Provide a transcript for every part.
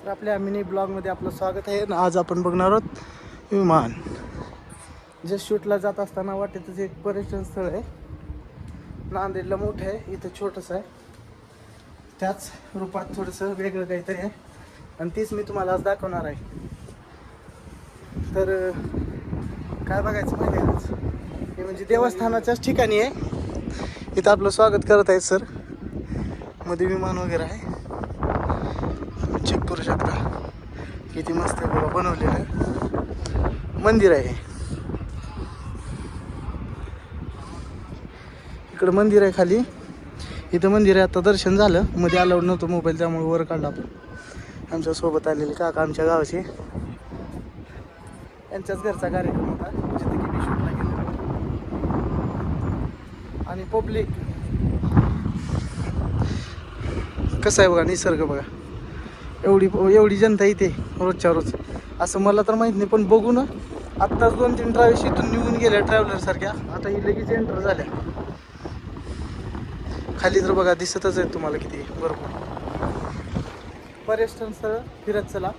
आपल्या मिनी ब्लॉगमध्ये आपलं स्वागत आहे. आज आपण बघणार आहोत विमान. जे शूटला जात असताना वाटेतच एक पर्यटन स्थळ आहे. नांदेडला मोठं आहे, इथं छोटंसं आहे. त्याच रूपात थोडंसं वेगळं काहीतरी आहे आणि तीच मी तुम्हाला आज दाखवणार आहे. तर काय बघायचं माहिती आहे आज, हे म्हणजे देवस्थानाच्याच ठिकाणी आहे. इथं आपलं स्वागत करत आहेत सर. मध्ये विमान वगैरे आहे, चेक करू शकता. किती मस्त आहे बघा, बनवलेलं आहे. मंदिर आहे, इकडं मंदिर आहे खाली. इथं मंदिर आहे. आता दर्शन झालं, मध्ये अलाउड नव्हतं मोबाईल, त्यामुळे वर काढला आपण. आमच्या सोबत आलेले काका आमच्या गावाचे, यांच्याच घरचा कार्यक्रम होता जिथे की मी शूटला गेलो. आणि पब्लिक कसं आहे बघा, निसर्ग बघा. एवढी जनता इथे रोजच्या रोज. असं मला तर माहीत नाही, पण बघू ना, आत्ताच 2-3 ट्रॅव्हल्स इथून निघून गेल्या ट्रॅव्हलर सारख्या. आता ही लगेच एंटर झाल्या. खाली तर बघा दिसतच आहे तुम्हाला किती भरपूर. पर्यटन स्थळ फिरत चला,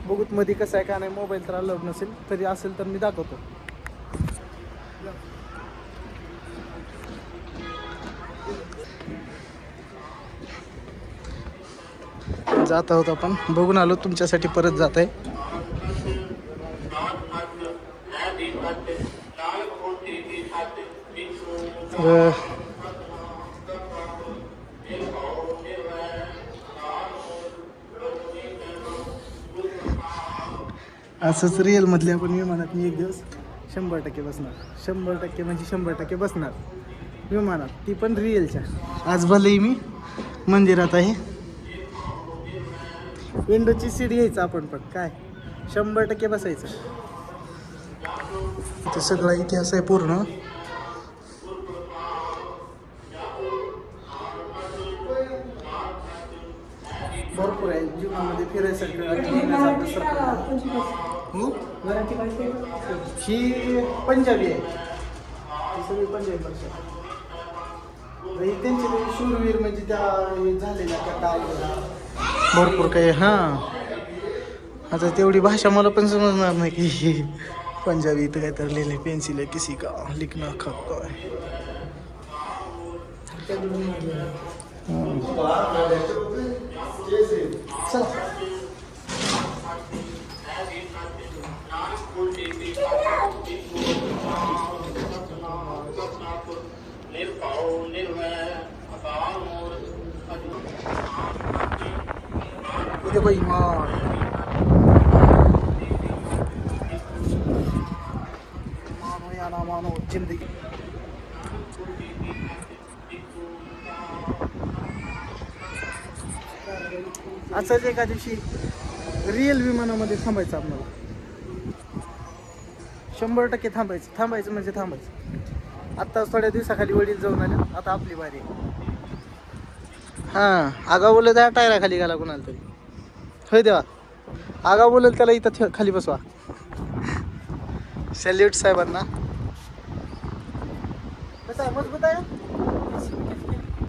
बघूत मध्ये कसं आहे का नाही. मोबाईल तर अलाउड नसेल, तरी असेल तर मी दाखवतो. जात आहोत आपण, बघून आलो, तुमच्यासाठी परत जात आहे. असंच रिअल मधले आपण विमानात मी एक दिवस 100% बसणार. 100% म्हणजे 100% बसणार विमानात, ती पण रिअलच्या. आज भलेही मी मंदिरात आहे. विंडोची सीट घ्यायचं आपण, पण काय 100% बसायचं. इथे सगळा इतिहास आहे पूर्ण. भरपूर आहे जीवनामध्ये फिरायसाठी. ही पंजाबी आहे, ही सगळी पंजाबी भाषा. ही त्यांचे शूरवीर म्हणजे त्या झालेल्या कथा भरपूर काही. हां, आता तेवढी भाषा मला पण समजणार नाही की पंजाबी. इथं काय तर लिहिले, पेन्सिल आहे किसी का लिखना खत्ता है. चला देखो ईमान. मानो या ना मानो, जिंदगी. असंच एका दिवशी रिअल विमानामध्ये थांबायचं आपल्याला. 100% थांबायचं म्हणजे थांबायचं. आत्ताच थोड्या दिवसाखाली वडील जाऊन आले, आता आपली बारी आहे. हां, आगा बोलत आहे टायरा खाली घाला कुणाला तरी. होय देवा, आगा बोलेल त्याला इथं खाली बसवा. सॅल्यूट साहेबांना. कसं आहे, मजबूत आहे,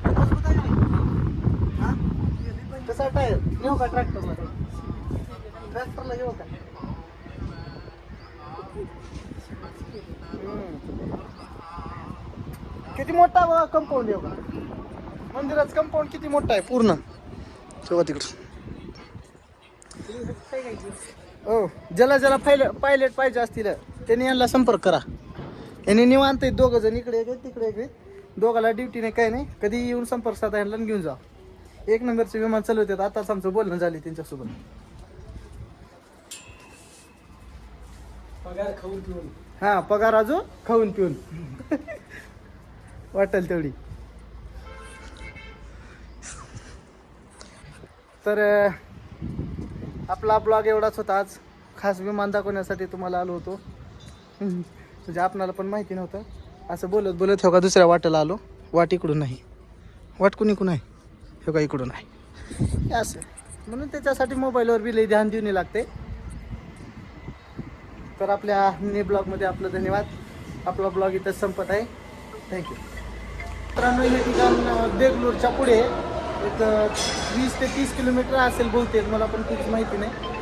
मजबूत आहे हां. कसं आहे टायर, घेऊ का ट्रॅक्टरला? ट्रॅक्टरला घेऊ का? किती मोठा कंपाऊंड आहे बघा, मंदिराचं कंपाऊंड किती मोठं आहे पूर्ण. तेव्हा तिकडं हो, ज्याला पायलट पाहिजे असतील त्यांनी यांना संपर्क करा. यांनी निवांत आहेत, 2 जण इकडे एक तिकडे एक. दोघाला ड्युटी नाही, काय नाही. कधी येऊन संपर्क साधा, यांना घेऊन जा. 1 नंबरचे विमान चालवतात. आताच आमचं बोलणं झाले त्यांच्यासोबत. पगार खाऊन पिऊन. हां, पगार अजून खाऊन पिऊन वाटेल तेवढी. तर आपला ब्लॉग एवढाच होता आज. खास विमान दाखवण्यासाठी तुम्हाला आलो होतो. म्हणजे आपणाला पण माहिती नव्हतं. असं बोलत बोलत हो का दुसऱ्या वाटेला आलो. वाट इकडून नाही, वाट कुणीकडून आहे, हो का इकडून आहे. असं म्हणून त्याच्यासाठी मोबाईलवर बी लई ध्यान देऊन लागते. तर आपल्या मिनी ब्लॉगमध्ये आपलं धन्यवाद. आपला ब्लॉग इथं संपत आहे. थँक्यू. मित्रांनो, हे ठिकाण देगलूरच्या पुढे एक 20 ते 30 किलोमीटर असेल बहुतेक, मला पण खूप माहिती नाही.